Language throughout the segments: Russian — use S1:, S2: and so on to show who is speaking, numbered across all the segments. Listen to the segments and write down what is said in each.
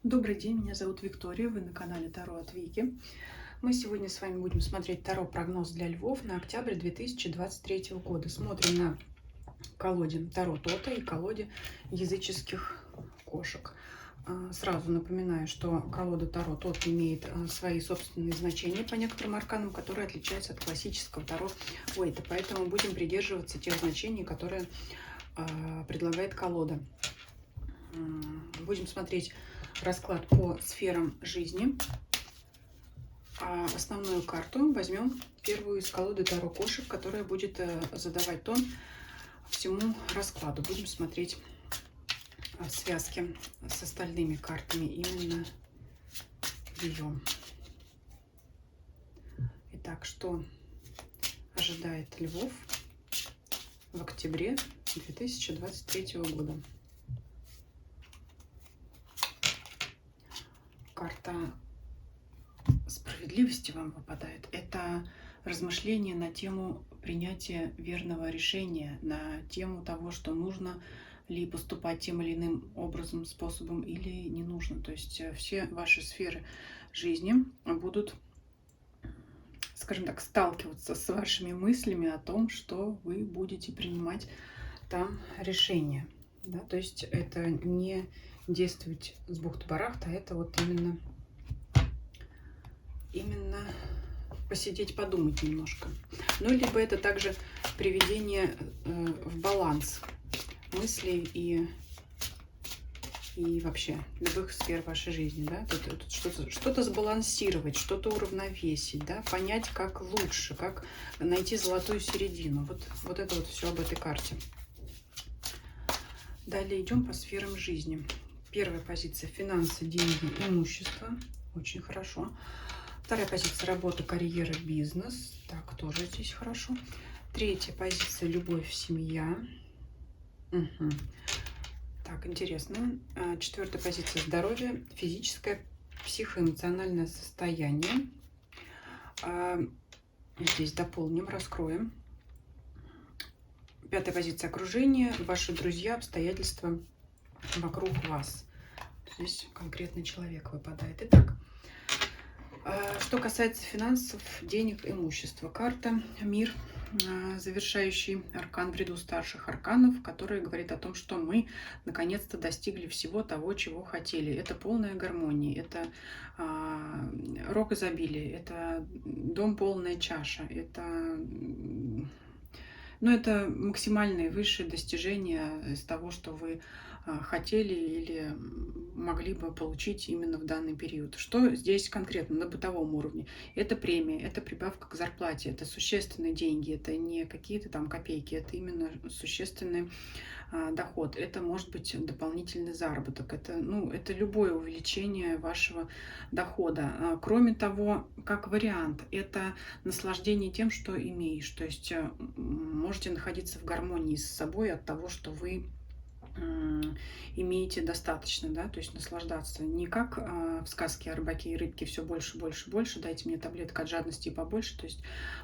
S1: Добрый день, меня зовут Виктория, вы на канале Таро от Вики. Мы сегодня с вами будем смотреть Таро-прогноз для львов на октябрь 2023 года. Смотрим на колоде Таро Тота и колоде языческих кошек. Сразу напоминаю, что колода Таро Тота имеет свои собственные значения по некоторым арканам, которые отличаются от классического Таро Уэйта. Поэтому будем придерживаться тех значений, которые предлагает колода. Будем смотреть расклад по сферам жизни. А основную карту возьмем первую из колоды Таро кошек, которая будет задавать тон всему раскладу. Будем смотреть связки с остальными картами именно ее. Итак, что ожидает львов в октябре 2023 года? Карта справедливости вам выпадает. Это размышление на тему принятия верного решения, на тему того, что нужно ли поступать тем или иным образом, способом или не нужно. То есть все ваши сферы жизни будут, скажем так, сталкиваться с вашими мыслями о том, что вы будете принимать там решения. Да? То есть это не действовать с бухты-барахта, а это вот именно посидеть, подумать немножко. Ну, либо это также приведение в баланс мыслей и вообще любых сфер вашей жизни, да, тут что-то сбалансировать, что-то уравновесить, да, понять, как лучше, как найти золотую середину. Вот это вот все об этой карте. Далее идем по сферам жизни. Первая позиция — финансы, деньги, имущество. Очень хорошо. Вторая позиция — работа, карьера, бизнес. Так, тоже здесь хорошо. Третья позиция — любовь, семья. Угу. Так, интересно. Четвертая позиция — здоровье, физическое, психоэмоциональное состояние. Здесь дополним, раскроем. Пятая позиция — окружение, ваши друзья, обстоятельства вокруг вас. Здесь конкретный человек выпадает. Итак, что касается финансов, денег, имущества. Карта «Мир», завершающий аркан в ряду старших арканов, который говорит о том, что мы наконец-то достигли всего того, чего хотели. Это полная гармония, это рог изобилия, это дом полная чаша, это максимальные высшие достижения из того, что вы хотели или могли бы получить именно в данный период. Что здесь конкретно на бытовом уровне? Это премия, это прибавка к зарплате, это существенные деньги, это не какие-то там копейки, это именно существенный доход. Это может быть дополнительный заработок, это любое увеличение вашего дохода. Кроме того, как вариант, это наслаждение тем, что имеешь. То есть можете находиться в гармонии с собой от того, что вы имеете достаточно, да, то есть наслаждаться не как в сказке о рыбаке и рыбке: все больше, больше, больше, дайте мне таблеток от жадности и побольше. То есть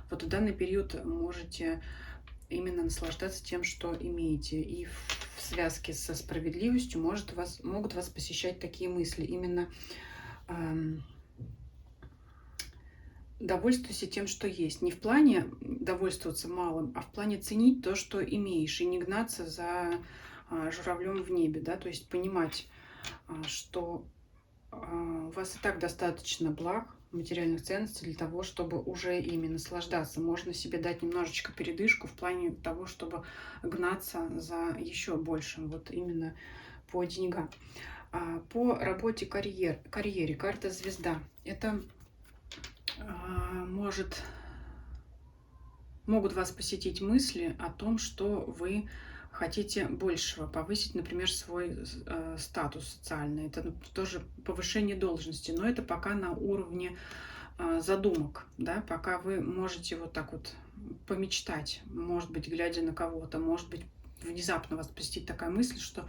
S1: вот в данный период можете именно наслаждаться тем, что имеете. И в связке со справедливостью могут вас посещать такие мысли. Именно довольствуйся тем, что есть. Не в плане довольствоваться малым, а в плане ценить то, что имеешь, и не гнаться за журавлем в небе, да, то есть понимать, что у вас и так достаточно благ, материальных ценностей для того, чтобы уже ими наслаждаться. Можно себе дать немножечко передышку в плане того, чтобы гнаться за еще большим, вот именно по деньгам. По работе, карьере, карта звезда. Это могут вас посетить мысли о том, что вы хотите большего, повысить, например, свой статус социальный. Это тоже повышение должности, но это пока на уровне задумок, да, пока вы можете вот так вот помечтать, может быть, глядя на кого-то, может быть, внезапно вас посетит такая мысль, что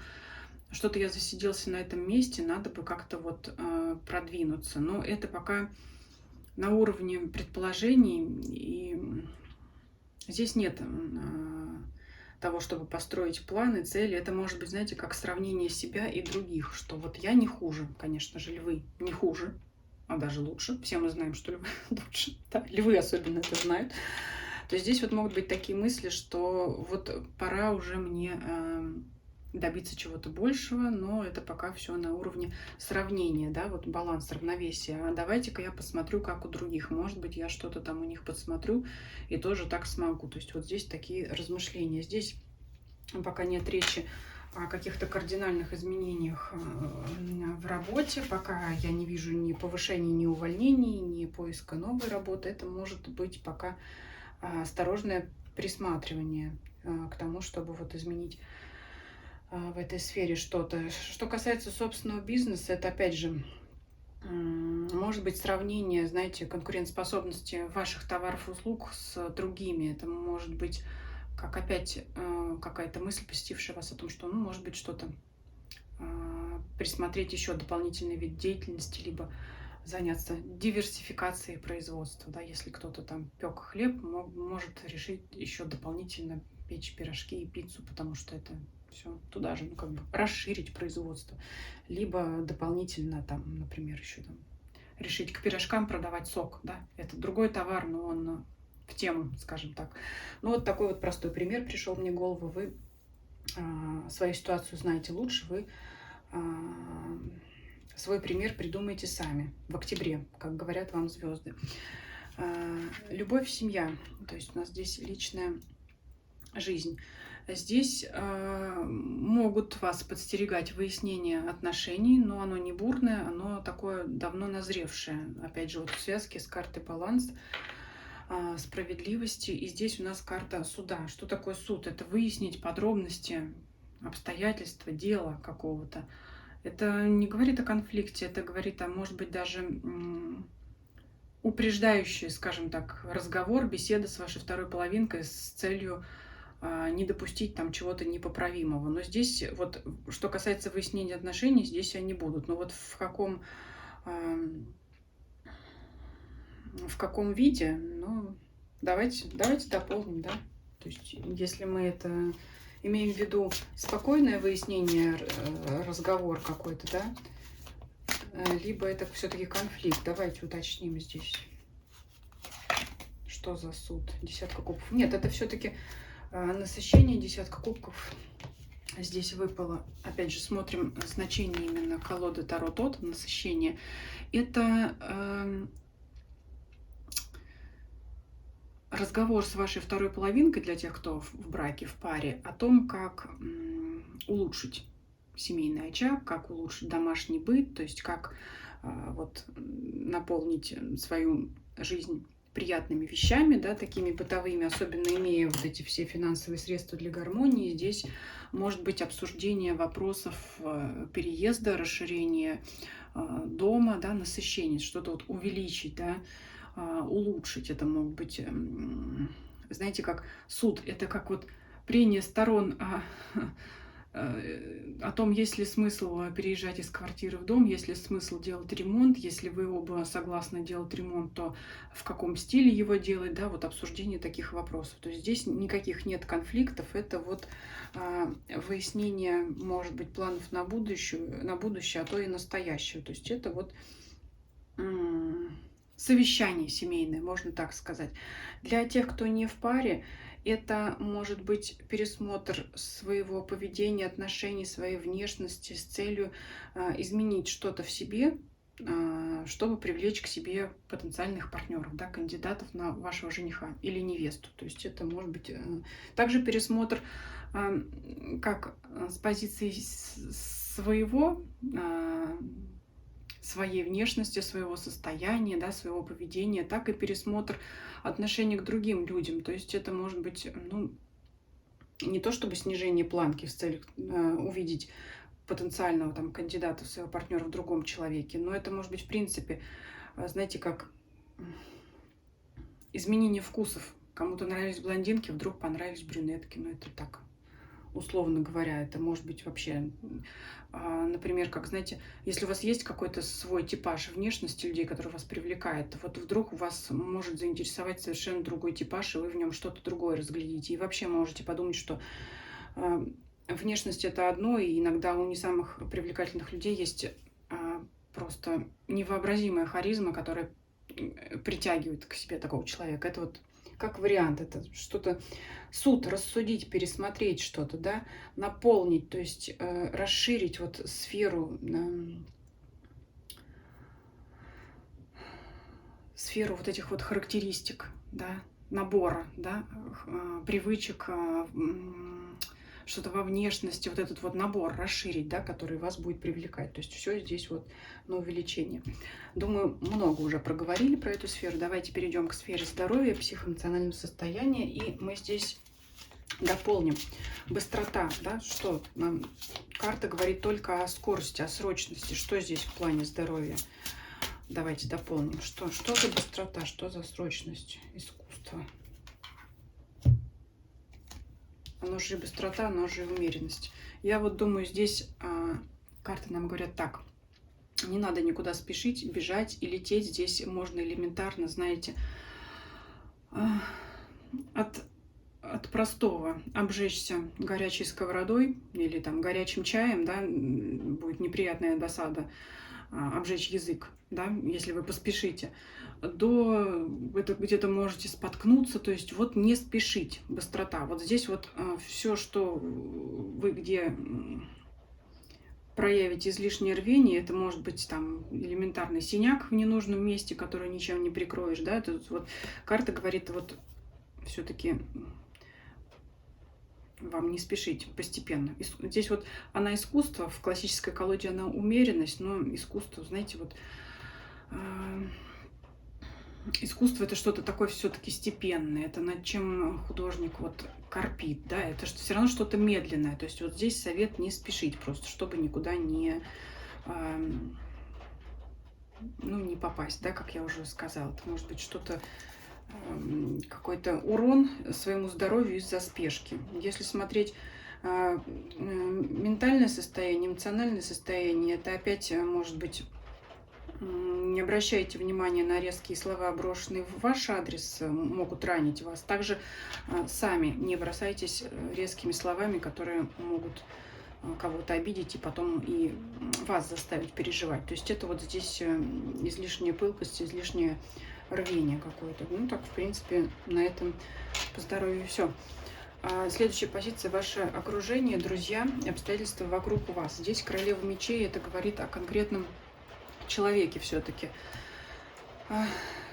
S1: что-то я засиделся на этом месте, надо бы как-то вот продвинуться. Но это пока на уровне предположений, и здесь нет того, чтобы построить планы, цели. Это может быть, знаете, как сравнение себя и других, что вот я не хуже, конечно же, львы не хуже, а даже лучше. Все мы знаем, что львы лучше. Да, львы особенно это знают. То есть здесь вот могут быть такие мысли, что вот пора уже мне добиться чего-то большего, но это пока все на уровне сравнения, да, вот баланс, равновесия. А давайте-ка я посмотрю, как у других. Может быть, я что-то там у них подсмотрю и тоже так смогу. То есть вот здесь такие размышления. Здесь пока нет речи о каких-то кардинальных изменениях в работе, пока я не вижу ни повышения, ни увольнений, ни поиска новой работы. Это может быть пока осторожное присматривание к тому, чтобы вот изменить в этой сфере что-то. Что касается собственного бизнеса, это опять же может быть сравнение, знаете, конкурентоспособности ваших товаров и услуг с другими. Это может быть как опять какая-то мысль, посетившая вас о том, что, ну, может быть, что-то присмотреть еще дополнительный вид деятельности, либо заняться диверсификацией производства. Да, если кто-то там пек хлеб, может решить еще дополнительно печь пирожки и пиццу, потому что это все туда же, ну, как бы расширить производство. Либо дополнительно там, например, еще там решить к пирожкам продавать сок. Да? Это другой товар, но он в тему, скажем так. Ну, вот такой вот простой пример пришел мне в голову. Вы свою ситуацию знаете лучше, вы свой пример придумайте сами в октябре, как говорят вам звезды. Любовь, семья, то есть у нас здесь личная жизнь. Здесь могут вас подстерегать выяснение отношений, но оно не бурное, оно такое давно назревшее. Опять же, вот в связке с картой баланс, справедливости. И здесь у нас карта суда. Что такое суд? Это выяснить подробности, обстоятельства дела какого-то. Это не говорит о конфликте, это говорит о, может быть, даже упреждающий, скажем так, разговор, беседа с вашей второй половинкой с целью не допустить там чего-то непоправимого. Но здесь вот, что касается выяснения отношений, здесь они будут. Но вот в каком виде, ну, давайте дополним, да. То есть, если мы это имеем в виду спокойное выяснение, разговор какой-то, да, либо это все-таки конфликт. Давайте уточним здесь, что за суд. Десятка кубков. Нет, это все-таки насыщение, десятка кубков. Здесь выпало, опять же, смотрим значение именно колоды Таро Тот, насыщение. Это разговор с вашей второй половинкой для тех, кто в браке, в паре, о том, как улучшить семейный очаг, как улучшить домашний быт, то есть как вот наполнить свою жизнь приятными вещами, да, такими бытовыми, особенно имея вот эти все финансовые средства для гармонии. Здесь может быть обсуждение вопросов переезда, расширения дома, да, насыщения, что-то вот увеличить, да, улучшить. Это могут быть, знаете, как суд, это как вот прения сторон о том, есть ли смысл переезжать из квартиры в дом, есть ли смысл делать ремонт, если вы оба согласны делать ремонт, то в каком стиле его делать, да, вот обсуждение таких вопросов. То есть здесь никаких нет конфликтов, это вот выяснение, может быть, планов на будущее, а то и настоящее. То есть это вот совещание семейное, можно так сказать. Для тех, кто не в паре, это может быть пересмотр своего поведения, отношений, своей внешности с целью изменить что-то в себе, чтобы привлечь к себе потенциальных партнеров, да, кандидатов на вашего жениха или невесту. То есть это может быть также пересмотр как с позиции своей внешности, своего состояния, да, своего поведения, так и пересмотр отношений к другим людям. То есть это может быть, ну, не то чтобы снижение планки с целью увидеть потенциального там кандидата, своего партнера в другом человеке, но это может быть в принципе, знаете, как изменение вкусов. Кому-то нравились блондинки, вдруг понравились брюнетки, но это так, условно говоря, это может быть вообще, например, как, знаете, если у вас есть какой-то свой типаж внешности людей, который вас привлекает, вот вдруг у вас может заинтересовать совершенно другой типаж, и вы в нем что-то другое разглядите. И вообще можете подумать, что Внешность это одно, и иногда у не самых привлекательных людей есть просто невообразимая харизма, которая притягивает к себе такого человека. Это вот как вариант, это что-то суд, рассудить, пересмотреть что-то, да, наполнить, то есть расширить вот сферу, сферу вот этих вот характеристик, да, набора, да, привычек, что-то во внешности, вот этот вот набор расширить, да, который вас будет привлекать. То есть все здесь вот на увеличение. Думаю, много уже проговорили про эту сферу. Давайте перейдем к сфере здоровья, психоэмоционального состояния. И мы здесь дополним. Быстрота, да, что нам карта говорит только о скорости, о срочности. Что здесь в плане здоровья? Давайте дополним. Что за быстрота, что за срочность, искусство? Оно же и быстрота, оно же и умеренность. Я вот думаю, здесь карты нам говорят так. Не надо никуда спешить, бежать и лететь. Здесь можно элементарно, знаете, от простого обжечься горячей сковородой или там горячим чаем, да, будет неприятная досада, обжечь язык, да, если вы поспешите, до это где-то можете споткнуться, то есть вот не спешить, быстрота. Вот здесь вот все, что вы где проявите излишнее рвение, это может быть там элементарный синяк в ненужном месте, который ничем не прикроешь, да, тут вот карта говорит вот все-таки вам не спешить, постепенно. Здесь вот она искусство, в классической колоде она умеренность, но искусство, знаете, вот искусство это что-то такое все-таки степенное, это над чем художник вот корпит, да, это все равно что-то медленное, то есть вот здесь совет не спешить просто, чтобы никуда не, ну, не попасть, да, как я уже сказала, это может быть что-то, какой-то урон своему здоровью из-за спешки. Если смотреть ментальное состояние, эмоциональное состояние, это опять может быть, не обращайте внимания на резкие слова, брошенные в ваш адрес, могут ранить вас. Также сами не бросайтесь резкими словами, которые могут кого-то обидеть и потом и вас заставить переживать. То есть это вот здесь излишняя пылкость, излишнее рвение какое-то. Ну так, в принципе, на этом по здоровью все. Следующая позиция — ваше окружение, друзья, обстоятельства вокруг вас. Здесь королева мечей, это говорит о конкретном человеке все-таки.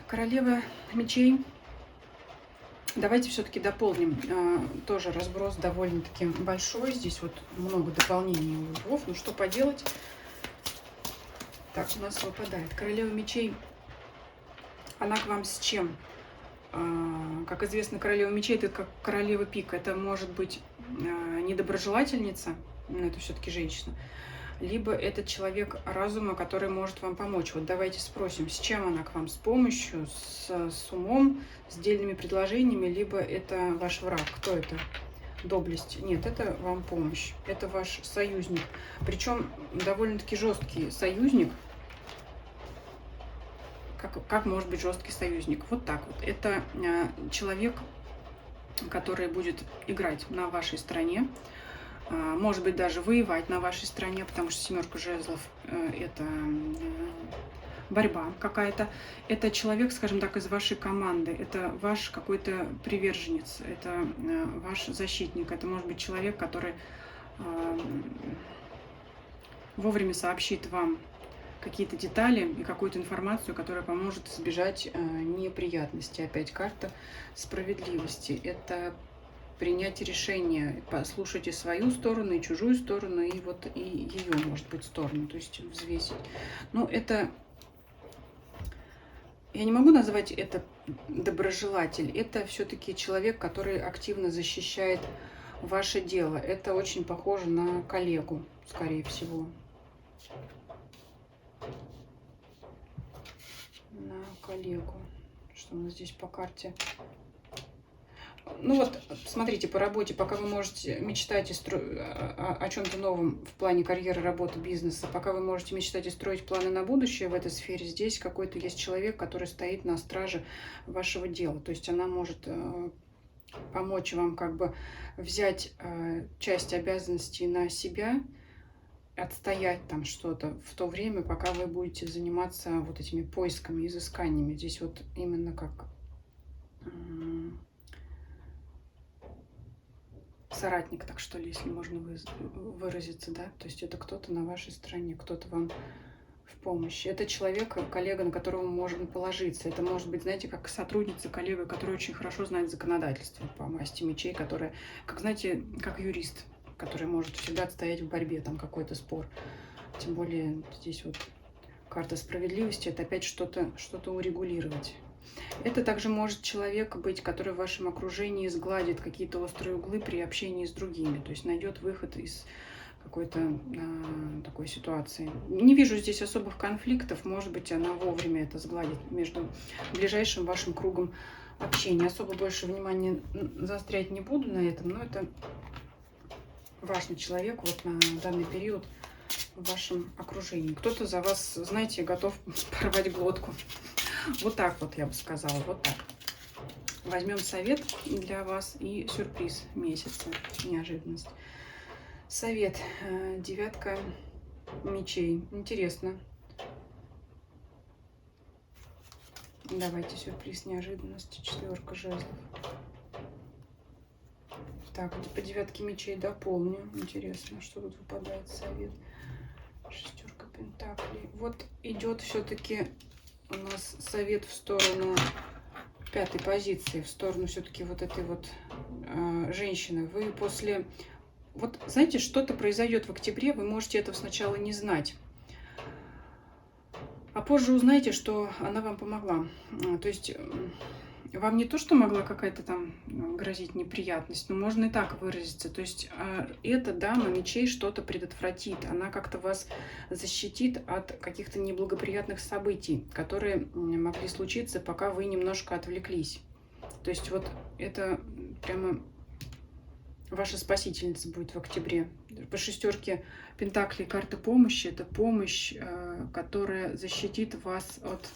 S1: Королева мечей. Давайте все-таки дополним. Тоже разброс довольно-таки большой. Здесь вот много дополнений у львов. Ну что поделать? Так, у нас выпадает королева мечей. Она к вам с чем? Как известно, королева мечей — это как королева пик. Это может быть недоброжелательница, но это все-таки женщина, либо это человек разума, который может вам помочь. Вот давайте спросим, с чем она к вам? С помощью, с умом, с дельными предложениями, либо это ваш враг? Кто это? Доблесть? Нет, это вам помощь. Это ваш союзник. Причем довольно-таки жесткий союзник. Как может быть жесткий союзник? Вот так вот. Это человек, который будет играть на вашей стороне, может быть, даже воевать на вашей стороне, потому что семерка жезлов – это борьба какая-то. Это человек, скажем так, из вашей команды, это ваш какой-то приверженец, это ваш защитник, это может быть человек, который вовремя сообщит вам какие-то детали и какую-то информацию, которая поможет избежать неприятностей. Опять карта справедливости. Это принять решение, послушайте свою сторону и чужую сторону, и вот и ее, может быть, сторону, то есть взвесить. Но это, я не могу назвать это доброжелатель, это все-таки человек, который активно защищает ваше дело. Это очень похоже на коллегу, скорее всего. На коллегу. Что у нас здесь по карте? Ну вот, смотрите, по работе, пока вы можете мечтать о чем-то новом в плане карьеры, работы, бизнеса, пока вы можете мечтать и строить планы на будущее в этой сфере, здесь какой-то есть человек, который стоит на страже вашего дела. То есть она может помочь вам как бы взять часть обязанностей на себя, отстоять там что-то в то время, пока вы будете заниматься вот этими поисками, изысканиями. Здесь вот именно как соратник, так что ли, если можно выразиться, да, то есть это кто-то на вашей стороне, кто-то вам в помощь. Это человек, коллега, на которого можно положиться. Это может быть, знаете, как сотрудница, коллега, которая очень хорошо знает законодательство по масти мечей, которая, как, знаете, как юрист, который может всегда отстоять в борьбе там какой-то спор. Тем более здесь вот карта справедливости, это опять что-то урегулировать. Это также может человек быть, который в вашем окружении сгладит какие-то острые углы при общении с другими, то есть найдет выход из какой-то такой ситуации. Не вижу здесь особых конфликтов, может быть, она вовремя это сгладит между ближайшим вашим кругом общения. Особо больше внимания заострять не буду на этом, но это важный человек вот на данный период в вашем окружении. Кто-то за вас, знаете, готов порвать глотку. Вот так вот я бы сказала, вот так. Возьмем совет для вас и сюрприз месяца, неожиданность. Совет. Девятка мечей. Интересно. Давайте сюрприз, неожиданность. Четверка жезлов. Так, по девятке мечей дополню. Интересно, что тут выпадает совет. Шестерка пентаклей. Вот идет все-таки у нас совет в сторону пятой позиции, в сторону все-таки вот этой вот женщины. Вы после... Вот, знаете, что-то произойдет в октябре, вы можете этого сначала не знать. А позже узнаете, что она вам помогла. То есть вам не то, что могла какая-то там грозить неприятность, но можно и так выразиться. То есть эта дама мечей что-то предотвратит. Она как-то вас защитит от каких-то неблагоприятных событий, которые могли случиться, пока вы немножко отвлеклись. То есть вот это прямо ваша спасительница будет в октябре. По шестерке пентаклей карта помощи. Это помощь, которая защитит вас от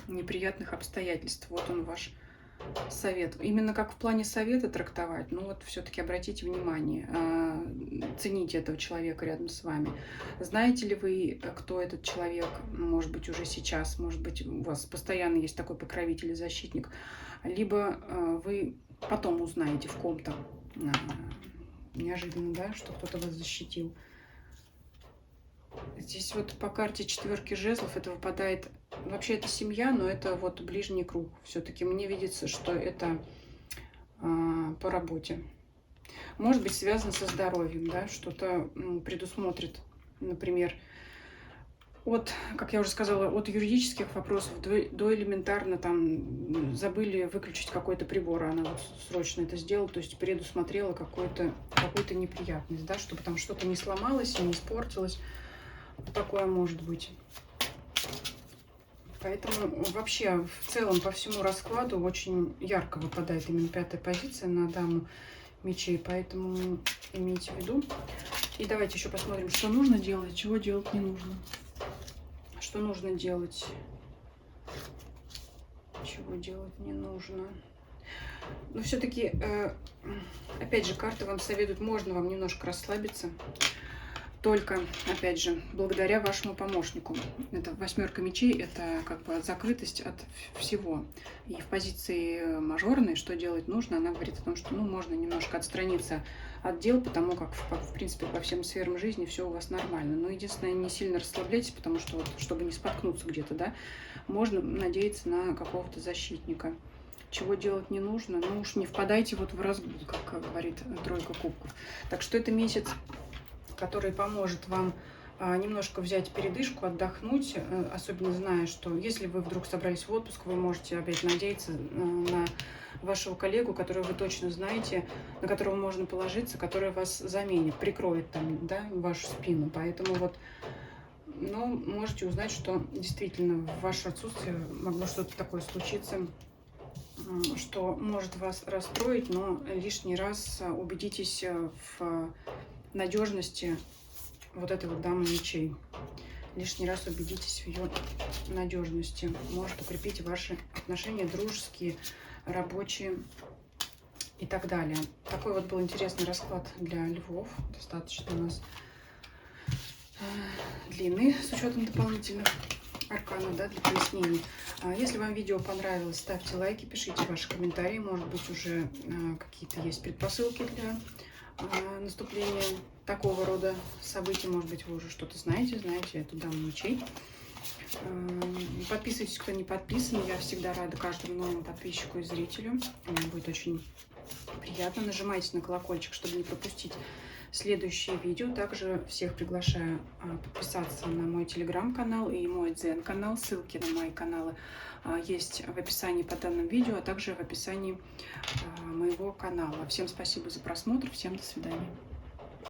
S1: неприятных обстоятельств. Вот он ваш совет. Именно как в плане совета трактовать, ну вот все-таки обратите внимание, цените этого человека рядом с вами. Знаете ли вы, кто этот человек, может быть, уже сейчас, может быть, у вас постоянно есть такой покровитель и защитник, либо вы потом узнаете в ком-то неожиданно, да, что кто-то вас защитил. Здесь вот по карте четверки жезлов это выпадает, вообще это семья, но это вот ближний круг. Все-таки мне видится, что это по работе. Может быть связано со здоровьем, да, что-то предусмотрит, например, от, как я уже сказала, от юридических вопросов до элементарно там забыли выключить какой-то прибор, она вот срочно это сделала, то есть предусмотрела какую-то неприятность, да, чтобы там что-то не сломалось и не испортилось. Такое может быть. Поэтому вообще в целом по всему раскладу очень ярко выпадает именно пятая позиция на даму мечей, поэтому имейте в виду. И давайте еще посмотрим, что нужно делать, чего делать не нужно. Что нужно делать, чего делать не нужно. Но все-таки, опять же, карты вам советуют, можно вам немножко расслабиться. Только, опять же, благодаря вашему помощнику. Это восьмерка мечей, это как бы закрытость от всего. И в позиции мажорной, что делать нужно, она говорит о том, что ну, можно немножко отстраниться от дел, потому как, в принципе, по всем сферам жизни все у вас нормально. Но единственное, не сильно расслабляйтесь, потому что, вот, чтобы не споткнуться где-то, да, можно надеяться на какого-то защитника. Чего делать не нужно, ну уж не впадайте вот в разгул, как говорит тройка кубков. Так что это месяц, который поможет вам немножко взять передышку, отдохнуть, особенно зная, что если вы вдруг собрались в отпуск, вы можете опять надеяться на вашего коллегу, которого вы точно знаете, на которого можно положиться, который вас заменит, прикроет там, да, вашу спину. Поэтому вот, ну, можете узнать, что действительно в ваше отсутствие могло что-то такое случиться, что может вас расстроить, но лишний раз убедитесь в надежности вот этой вот дамы мечей. Лишний раз убедитесь в ее надежности. Может укрепить ваши отношения дружеские, рабочие и так далее. Такой вот был интересный расклад для львов. Достаточно у нас длинный, с учетом дополнительных арканов, да, для пояснений. Если вам видео понравилось, ставьте лайки, пишите ваши комментарии. Может быть, уже какие-то есть предпосылки для наступления такого рода событий. Может быть, вы уже что-то знаете эту даму мечей. Подписывайтесь, кто не подписан. Я всегда рада каждому новому подписчику и зрителю. Мне будет очень приятно. Нажимайте на колокольчик, чтобы не пропустить следующие видео. Также всех приглашаю подписаться на мой телеграм-канал и мой дзен-канал. Ссылки на мои каналы есть в описании под данным видео, а также в описании моего канала. Всем спасибо за просмотр. Всем до свидания.